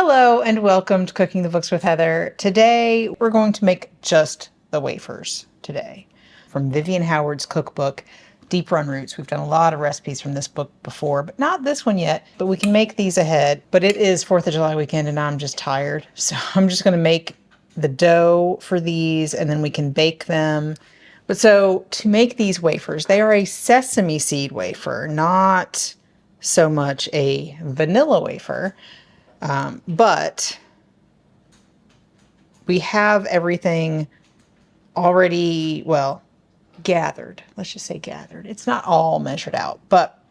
Hello and welcome to Cooking the Books with Heather. Today we're going to make just the wafers today from Vivian Howard's cookbook, Deep Run Roots. We've done a lot of recipes from this book before, but not this one yet, but we can make these ahead. But it is 4th of July weekend and I'm just tired. So I'm just going to make the dough for these and then we can bake them. But so to make these wafers, they are a sesame seed wafer, not so much a vanilla wafer. But we have everything already, well, gathered. Let's just say gathered. It's not all measured out. But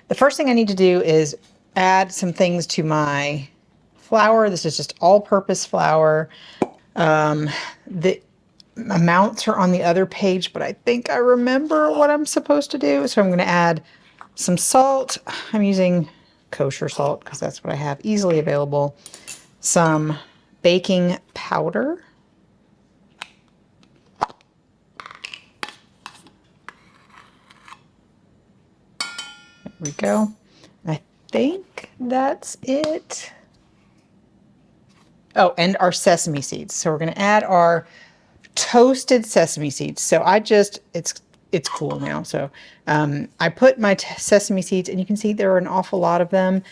the first thing I need to do is add some things to my flour. This is just all-purpose flour. The amounts are on the other page, but I think I remember what I'm supposed to do. So I'm going to add some salt. I'm using kosher salt because that's what I have easily available. Some baking powder. There we go. I think that's it. Oh, and our sesame seeds. So we're going to add our toasted sesame seeds. So it's cool now. So I put my sesame seeds, and you can see there are an awful lot of them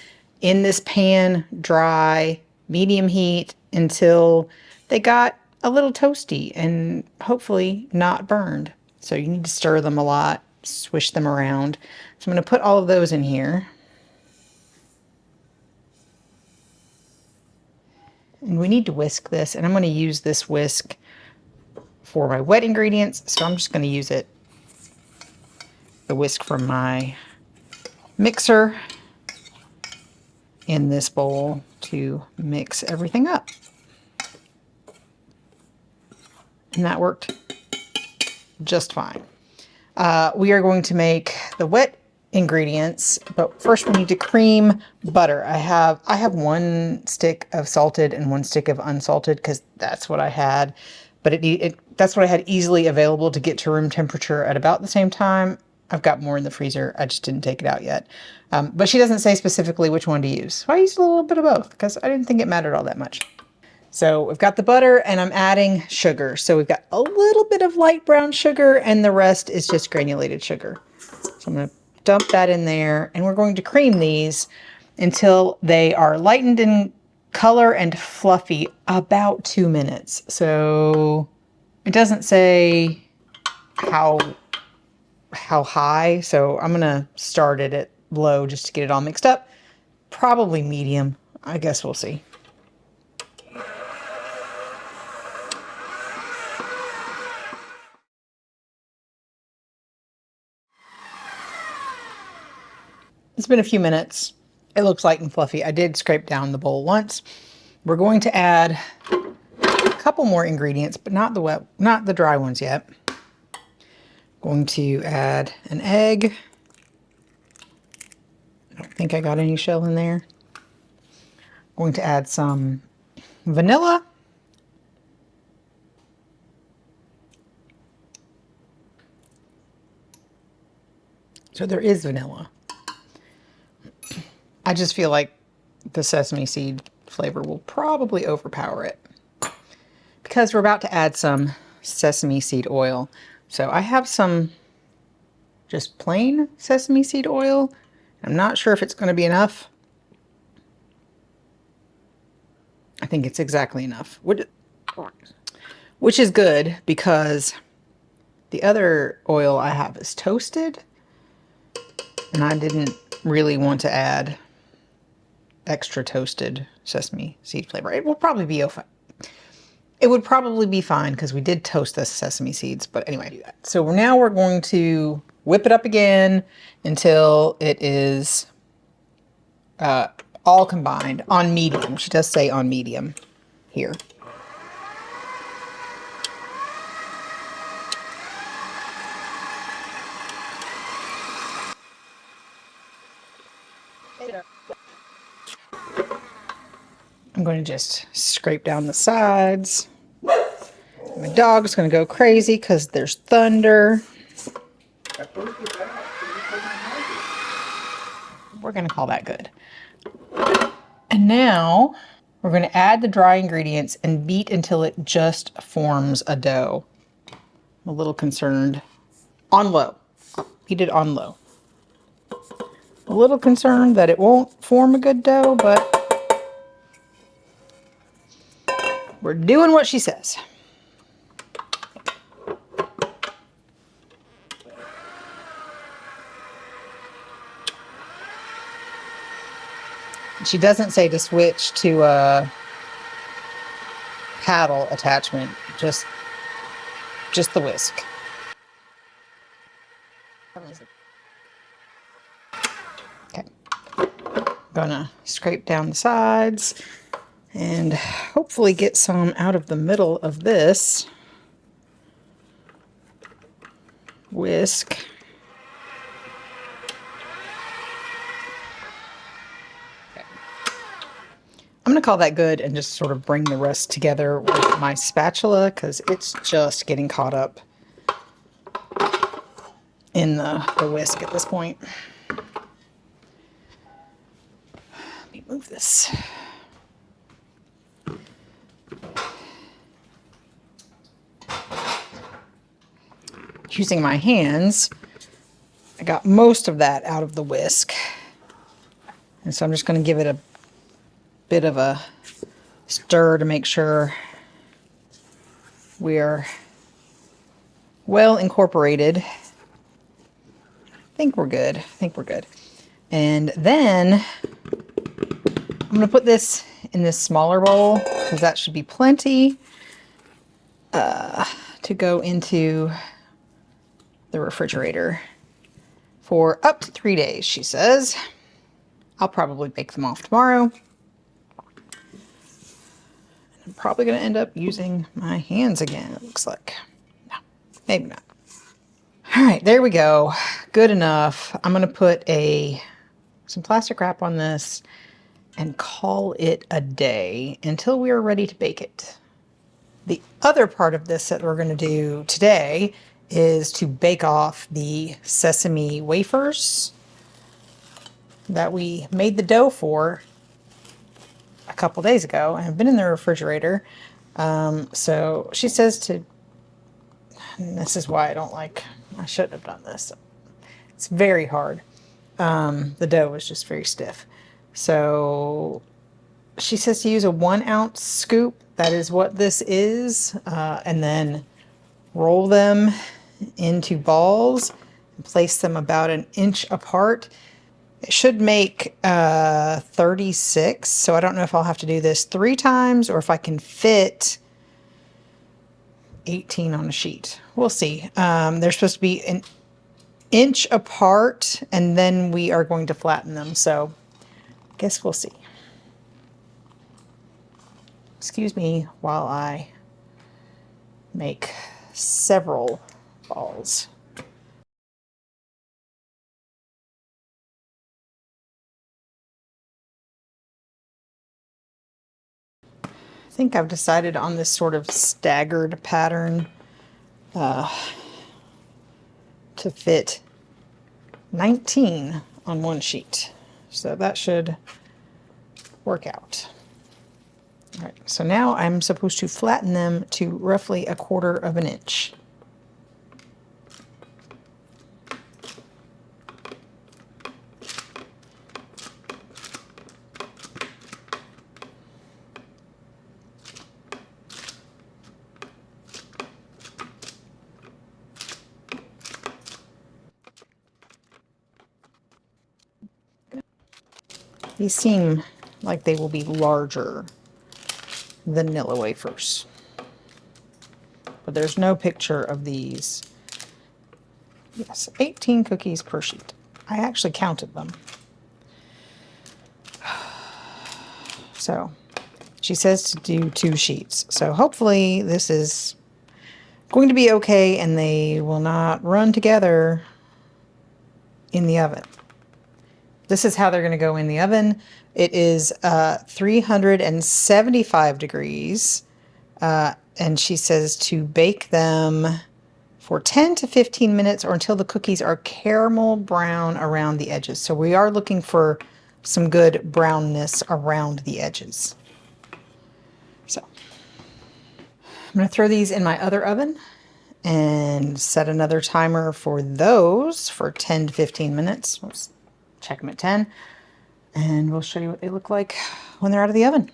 in this pan, dry, medium heat, until they got a little toasty and hopefully not burned. So you need to stir them a lot, swish them around. So I'm going to put all of those in here. And we need to whisk this, and I'm going to use this whisk for my wet ingredients. So I'm just going to use the whisk from my mixer in this bowl to mix everything up. And that worked just fine. We are going to make the wet ingredients, but first we need to cream butter. I have 1 stick of salted and 1 stick of unsalted because that's what I had. But that's what I had easily available to get to room temperature at about the same time. I've got more in the freezer. I just didn't take it out yet. But she doesn't say specifically which one to use. So I used a little bit of both because I didn't think it mattered all that much. So we've got the butter and I'm adding sugar. So we've got a little bit of light brown sugar and the rest is just granulated sugar. So I'm going to dump that in there and we're going to cream these until they are lightened in color and fluffy, about 2 minutes. So it doesn't say how high, so I'm gonna start it at low just to get it all mixed up. Probably medium. I guess we'll see. It's been a few minutes. It looks light and fluffy. I did scrape down the bowl once. We're going to add a couple more ingredients, but not the dry ones yet. Going to add an egg. I don't think I got any shell in there. Going to add some vanilla. So there is vanilla. I just feel like the sesame seed flavor will probably overpower it because we're about to add some sesame seed oil. So I have some just plain sesame seed oil. I'm not sure if it's going to be enough. I think it's exactly enough, which is good because the other oil I have is toasted and I didn't really want to add extra toasted sesame seed flavor. It will probably be okay. It would probably be fine because we did toast the sesame seeds, but anyway. So now we're going to whip it up again until it is all combined on medium. She does say on medium here. I'm going to just scrape down the sides. My dog's going to go crazy because there's thunder. We're going to call that good. And now We're going to add the dry ingredients and beat until it just forms a dough. I'm a little concerned. On low. Beat it on low. A little concerned that it won't form a good dough, but we're doing what she says. She doesn't say to switch to a paddle attachment, just the whisk. Okay. Gonna scrape down the sides and hopefully get some out of the middle of this whisk. I'm going to call that good and just sort of bring the rest together with my spatula because it's just getting caught up in the whisk at this point. Let me move this. Using my hands, I got most of that out of the whisk. And so I'm just going to give it a bit of a stir to make sure we are well incorporated. I think we're good. And then I'm going to put this in this smaller bowl because that should be plenty to go into the refrigerator for up to 3 days, she says. I'll probably bake them off tomorrow. I'm probably going to end up using my hands again, it looks like. No, maybe not. All right, there we go. Good enough. I'm going to put some plastic wrap on this and call it a day until we are ready to bake it. The other part of this that we're going to do today is to bake off the sesame wafers that we made the dough for a couple days ago and have been in the refrigerator. So she says to, and this is why I shouldn't have done this. It's very hard. The dough was just very stiff. So she says to use a 1 ounce scoop. That is what this is. And then roll them into balls and place them about 1 inch apart. It should make 36, so I don't know if I'll have to do this 3 times or if I can fit 18 on a sheet. We'll see. They're supposed to be 1 inch apart, and then we are going to flatten them, so I guess we'll see. Excuse me while I make several balls. I think I've decided on this sort of staggered pattern to fit 19 on one sheet. So that should work out. All right, so now I'm supposed to flatten them to roughly 1/4 of an inch. These seem like they will be larger than vanilla wafers, but there's no picture of these. Yes, 18 cookies per sheet. I actually counted them. So she says to do 2 sheets. So hopefully this is going to be okay and they will not run together in the oven. This is how they're going to go in the oven. It is 375 degrees. And she says to bake them for 10 to 15 minutes or until the cookies are caramel brown around the edges. So we are looking for some good brownness around the edges. I'm going to throw these in my other oven and set another timer for those for 10 to 15 minutes. Let's check them at 10. And we'll show you what they look like when they're out of the oven.